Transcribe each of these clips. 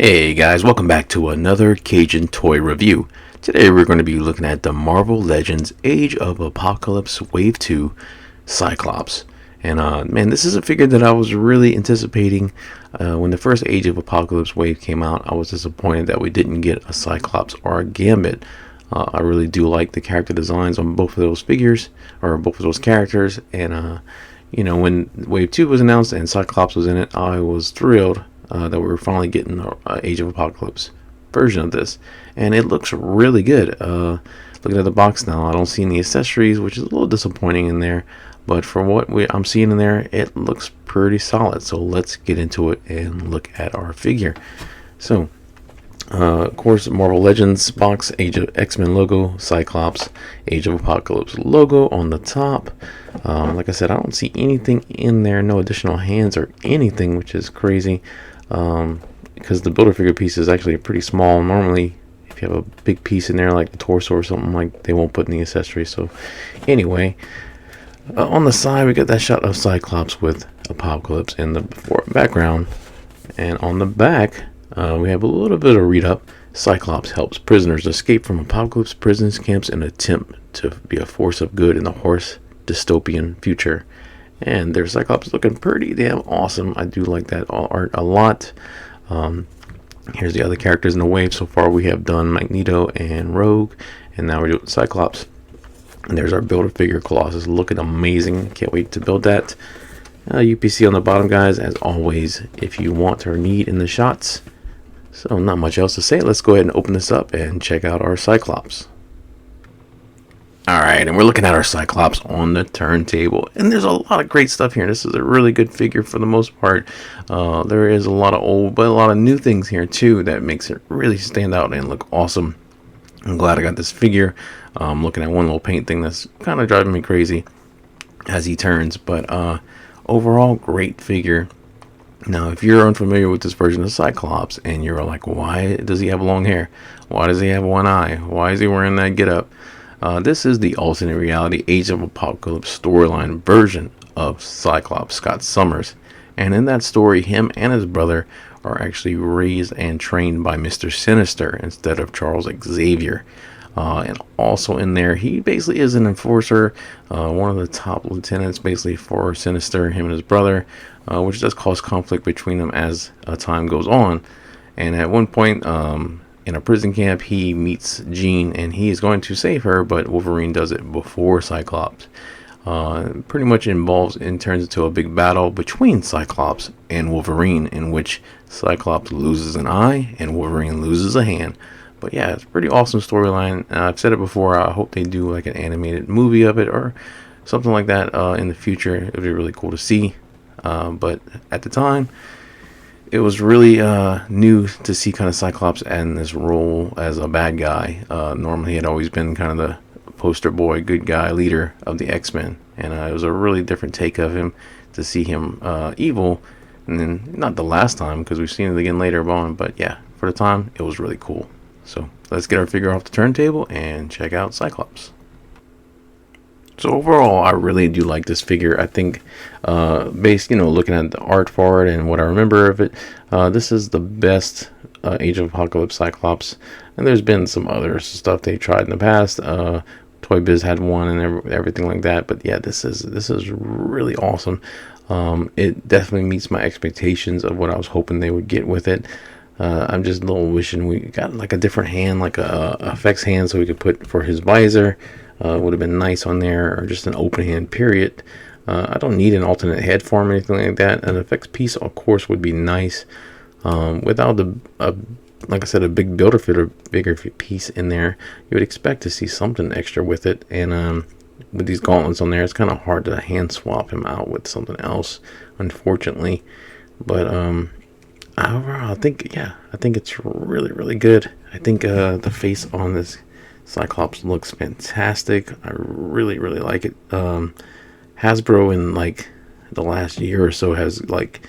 Hey guys, welcome back to another Cajun toy review. Today we're going to be looking at the Marvel Legends Age of Apocalypse Wave 2 Cyclops. And man, this is a figure that I was really anticipating. When the first Age of Apocalypse wave came out, I was disappointed that we didn't get a Cyclops or a Gambit. I really do like the character designs on both of those figures, or both of those characters. And when Wave 2 was announced and Cyclops was in it, I was thrilled that we were finally getting the Age of Apocalypse version of this, and it looks really good. Looking at the box now, I don't see any accessories, which is a little disappointing in there, but for what I'm seeing in there, it looks pretty solid. So let's get into it and look at our figure. So of course, Marvel Legends box, Age of X-Men logo, Cyclops, Age of Apocalypse logo on the top. Like I said, I don't see anything in there, no additional hands or anything, which is crazy. Because the Builder figure piece is actually pretty small. Normally, if you have a big piece in there like the torso or something, like, they won't put any accessories. So anyway, on the side we got that shot of Cyclops with Apocalypse in the background, and on the back we have a little bit of read up. Cyclops helps prisoners escape from Apocalypse prison camps in an attempt to be a force of good in the horse dystopian future. And their Cyclops looking pretty damn awesome. I do like that art a lot. Here's the other characters in the wave. So far we have done Magneto and Rogue, and now we're doing Cyclops. And there's our Builder figure, Colossus, looking amazing. Can't wait to build that. UPC on the bottom, guys, as always, if you want or need in the shots. So not much else to say. Let's go ahead and open this up and check out our Cyclops. Alright, and we're looking at our Cyclops on the turntable, and there's a lot of great stuff here. This is a really good figure for the most part. There is a lot of old, but a lot of new things here too that makes it really stand out and look awesome. I'm glad I got this figure. Looking at one little paint thing that's kind of driving me crazy as he turns, but overall, great figure. Now, if you're unfamiliar with this version of Cyclops and you're like, why does he have long hair? Why does he have one eye? Why is he wearing that getup? This is the alternate reality Age of Apocalypse storyline version of Cyclops, Scott Summers. And in that story, him and his brother are actually raised and trained by Mr. Sinister instead of Charles Xavier. And also in there, he basically is an enforcer, one of the top lieutenants basically for Sinister, him and his brother, which does cause conflict between them as time goes on. And at one point, in a prison camp, he meets Jean and he is going to save her, but Wolverine does it before Cyclops. Pretty much turns into a big battle between Cyclops and Wolverine, in which Cyclops loses an eye and Wolverine loses a hand. But yeah, it's a pretty awesome storyline. I've said it before, I hope they do like an animated movie of it or something like that in the future. It would be really cool to see. But at the time, it was really new to see kind of Cyclops in this role as a bad guy. Normally he had always been kind of the poster boy, good guy, leader of the X-Men. And it was a really different take of him to see him evil. And then, not the last time, because we've seen it again later on. But yeah, for the time, it was really cool. So let's get our figure off the turntable and check out Cyclops. So overall, I really do like this figure. I think, looking at the art for it and what I remember of it, this is the best Age of Apocalypse Cyclops. And there's been some other stuff they tried in the past. Toy Biz had one and everything like that. But yeah, this is really awesome. It definitely meets my expectations of what I was hoping they would get with it. I'm just a little wishing we got like a different hand, like a effects hand, so we could put for his visor. Would have been nice on there, or just an open hand, period. I don't need an alternate head for him or anything like that. An effects piece, of course, would be nice. Without like I said, a big Builder figure piece in there, you would expect to see something extra with it. And with these gauntlets on there, it's kind of hard to hand swap him out with something else, unfortunately. But overall, I think it's really, really good. I think the face on this Cyclops looks fantastic. I really, really like it. Hasbro in like the last year or so has like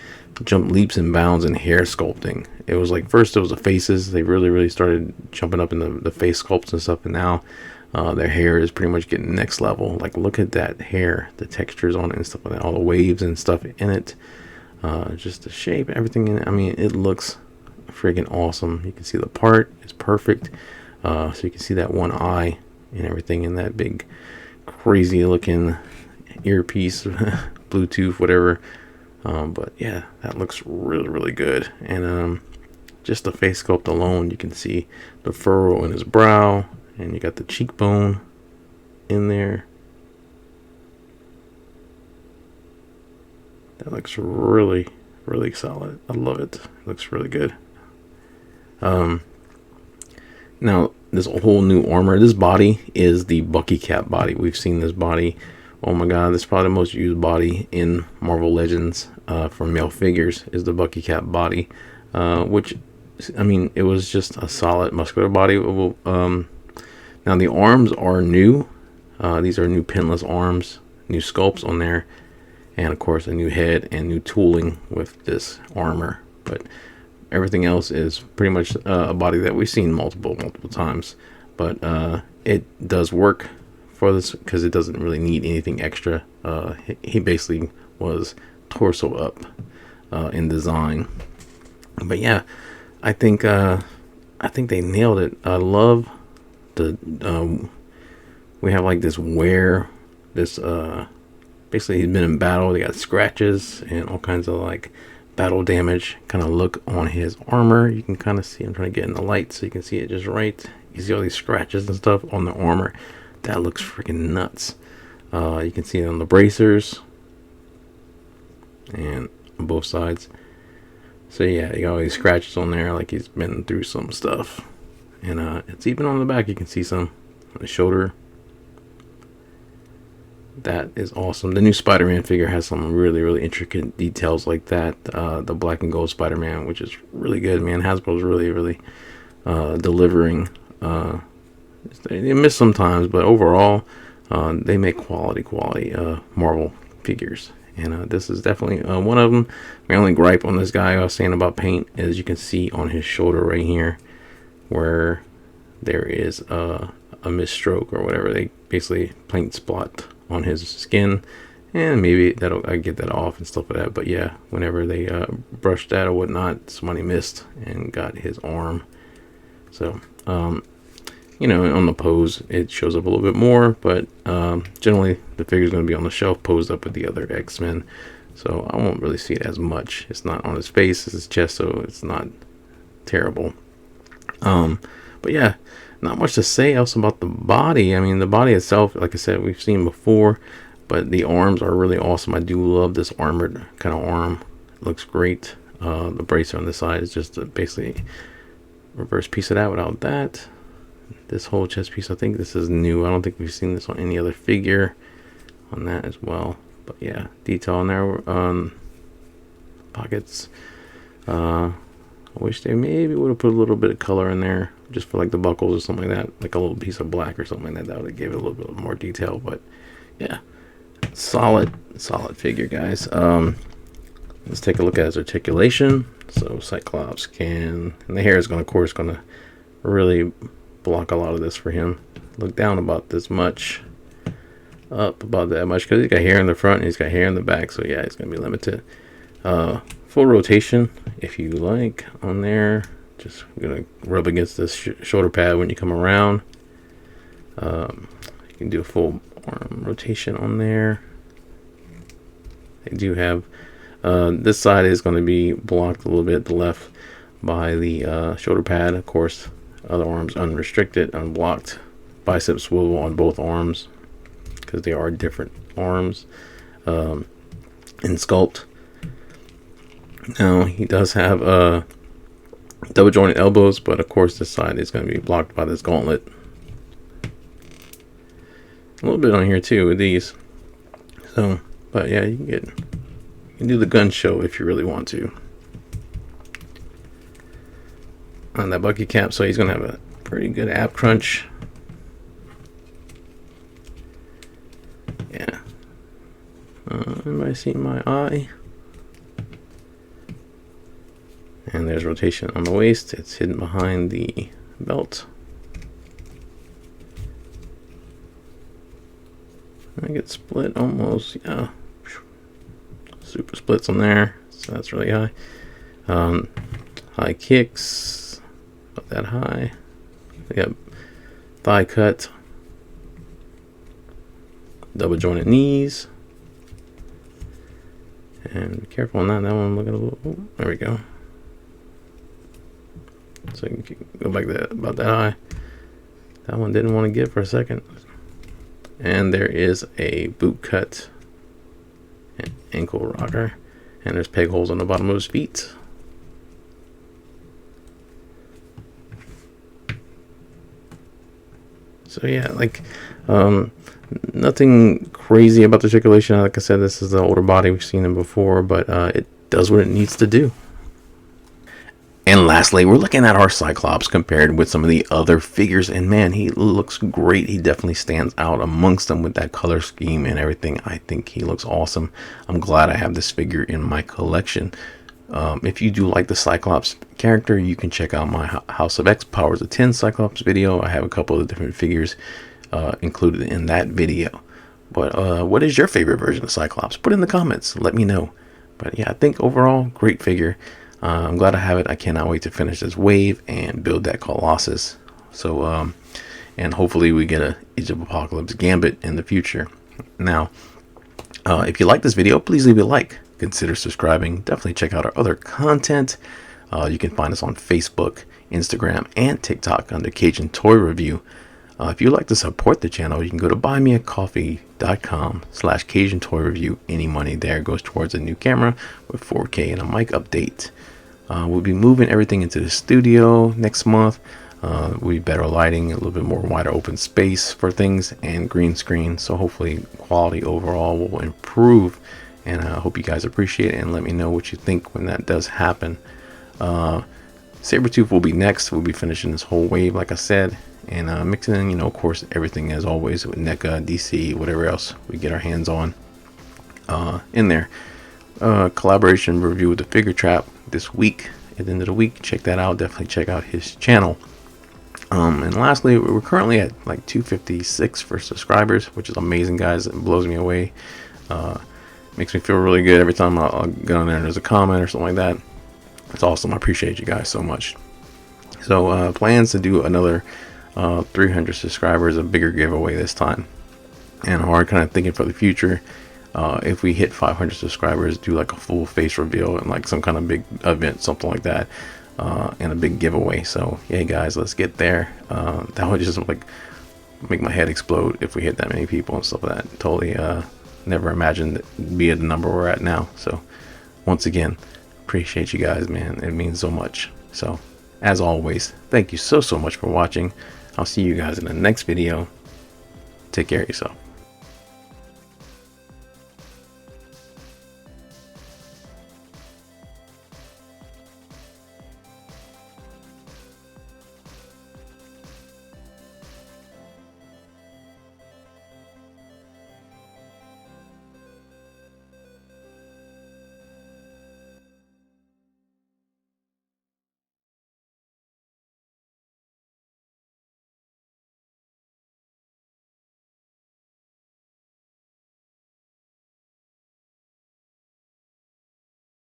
jumped leaps and bounds in hair sculpting. It was like, first it was the faces. They really started jumping up in the face sculpts and stuff, and now their hair is pretty much getting next level. Like, look at that hair, the textures on it and stuff like that, all the waves and stuff in it. Just the shape, everything in it. I mean, it looks friggin' awesome. You can see the part is perfect. So you can see that one eye and everything in that big crazy looking earpiece, Bluetooth, whatever. But yeah, that looks really, really good. And just the face sculpt alone, you can see the furrow in his brow, and you got the cheekbone in there. That looks really, really solid. I love it. It looks really good. Now this whole new armor, this body is the Bucky Cap body. We've seen this body. Oh my god, this is probably the most used body in Marvel Legends for male figures, is the Bucky Cap body, which, I mean, it was just a solid muscular body. Now the arms are new. These are new pinless arms, new sculpts on there, and of course a new head and new tooling with this armor. But everything else is pretty much a body that we've seen multiple times. But it does work for this because it doesn't really need anything extra. He basically was torso up in design. But yeah, I think they nailed it. I love the we have like this wear, this basically he's been in battle. They got scratches and all kinds of like battle damage kind of look on his armor. You can kind of see, I'm trying to get in the light so you can see it just right. You see all these scratches and stuff on the armor. That looks freaking nuts. You can see it on the bracers and on both sides. So yeah, you got all these scratches on there like he's been through some stuff. And it's even on the back, you can see some on the shoulder. That is awesome. The new Spider-Man figure has some really, really intricate details like that. The black and gold Spider-Man, which is really good, man. Hasbro's really, really delivering. They miss sometimes, but overall, they make quality Marvel figures. And this is definitely one of them. My only gripe on this guy I was saying about paint is you can see on his shoulder right here where there is a misstroke or whatever. They basically paint spot on his skin, and maybe I get that off and stuff like that. But yeah, whenever they brushed that or whatnot, somebody missed and got his arm. So you know, on the pose it shows up a little bit more, but generally the figure is going to be on the shelf posed up with the other X-Men, so I won't really see it as much. It's not on his face, it's his chest, so it's not terrible. But yeah, not much to say else about the body. I mean, the body itself, like I said, we've seen before, but the arms are really awesome. I do love this armored kind of arm. It looks great. The bracer on the side is just basically reverse piece of that without that. This whole chest piece, I think this is new. I don't think we've seen this on any other figure on that as well. But yeah, detail on there. Pockets. I wish they maybe would have put a little bit of color in there just for like the buckles or something like that, like a little piece of black or something like that. That would have gave it a little bit more detail. But yeah, solid figure, guys. Let's take a look at his articulation. So Cyclops and the hair is going to really block a lot of this for him. Look down about this much, up about that much, because he's got hair in the front and he's got hair in the back. So yeah, it's going to be limited. Full rotation if you like on there. Just gonna rub against this shoulder pad when you come around. You can do a full arm rotation on there. They do have this side is going to be blocked a little bit, the left, by the shoulder pad. Of course, other arms unrestricted, unblocked. Bicep swivel on both arms because they are different arms in sculpt. Now he does have double jointed elbows, but of course this side is going to be blocked by this gauntlet. A little bit on here too with these. So, but yeah, you can do the gun show if you really want to. On that Bucky cap, so he's going to have a pretty good ab crunch. Yeah. Anybody see my eye? And there's rotation on the waist. It's hidden behind the belt. I get split almost, yeah. Super splits on there, so that's really high. high kicks, not that high. Yep, thigh cut, double jointed knees, and be careful on that. That one looking a little. Oh, there we go. So you can go back that about that high. That one didn't want to give for a second. And there is a boot cut and ankle rocker, and there's peg holes on the bottom of his feet. So yeah, like nothing crazy about the articulation. Like I said, this is the older body. We've seen him before, but it does what it needs to do. And lastly, we're looking at our Cyclops compared with some of the other figures, and man, he looks great. He definitely stands out amongst them with that color scheme and everything. I think he looks awesome. I'm glad I have this figure in my collection. If you do like the Cyclops character, you can check out my House of X Powers of 10 Cyclops video. I have a couple of different figures included in that video. But what is your favorite version of Cyclops? Put it in the comments. Let me know. But yeah, I think overall, great figure. I'm glad I have it. I cannot wait to finish this wave and build that Colossus. So, and hopefully we get a Age of Apocalypse Gambit in the future. Now, if you like this video, please leave a like. Consider subscribing. Definitely check out our other content. You can find us on Facebook, Instagram, and TikTok under Cajun Toy Review. If you'd like to support the channel, you can go to buymeacoffee.com/Cajun Toy Review. Any money there goes towards a new camera with 4K and a mic update. We'll be moving everything into the studio next month. We'll be better lighting, a little bit more wider open space for things, and green screen. So hopefully quality overall will improve. And I hope you guys appreciate it, and let me know what you think when that does happen. Sabretooth will be next. We'll be finishing this whole wave, like I said, and mixing in, of course, everything as always with NECA, DC, whatever else we get our hands on in there. Collaboration review with the Figure Trap this week. At the end of the week, check that out. Definitely check out his channel. And lastly, we're currently at like 256 for subscribers, which is amazing, guys. It blows me away. Makes me feel really good every time I'll get on there and there's a comment or something like that. It's awesome. I appreciate you guys so much. So plans to do another 300 subscribers, a bigger giveaway this time. And I'm kind of thinking for the future, if we hit 500 subscribers, do like a full face reveal and like some kind of big event, something like that, and a big giveaway. So yeah, guys, let's get there. That would just like make my head explode if we hit that many people and stuff like that. Totally never imagined it be at the number we're at now. So once again, appreciate you guys, man. It means so much. So as always, thank you so much for watching. I'll see you guys in the next video. Take care of yourself.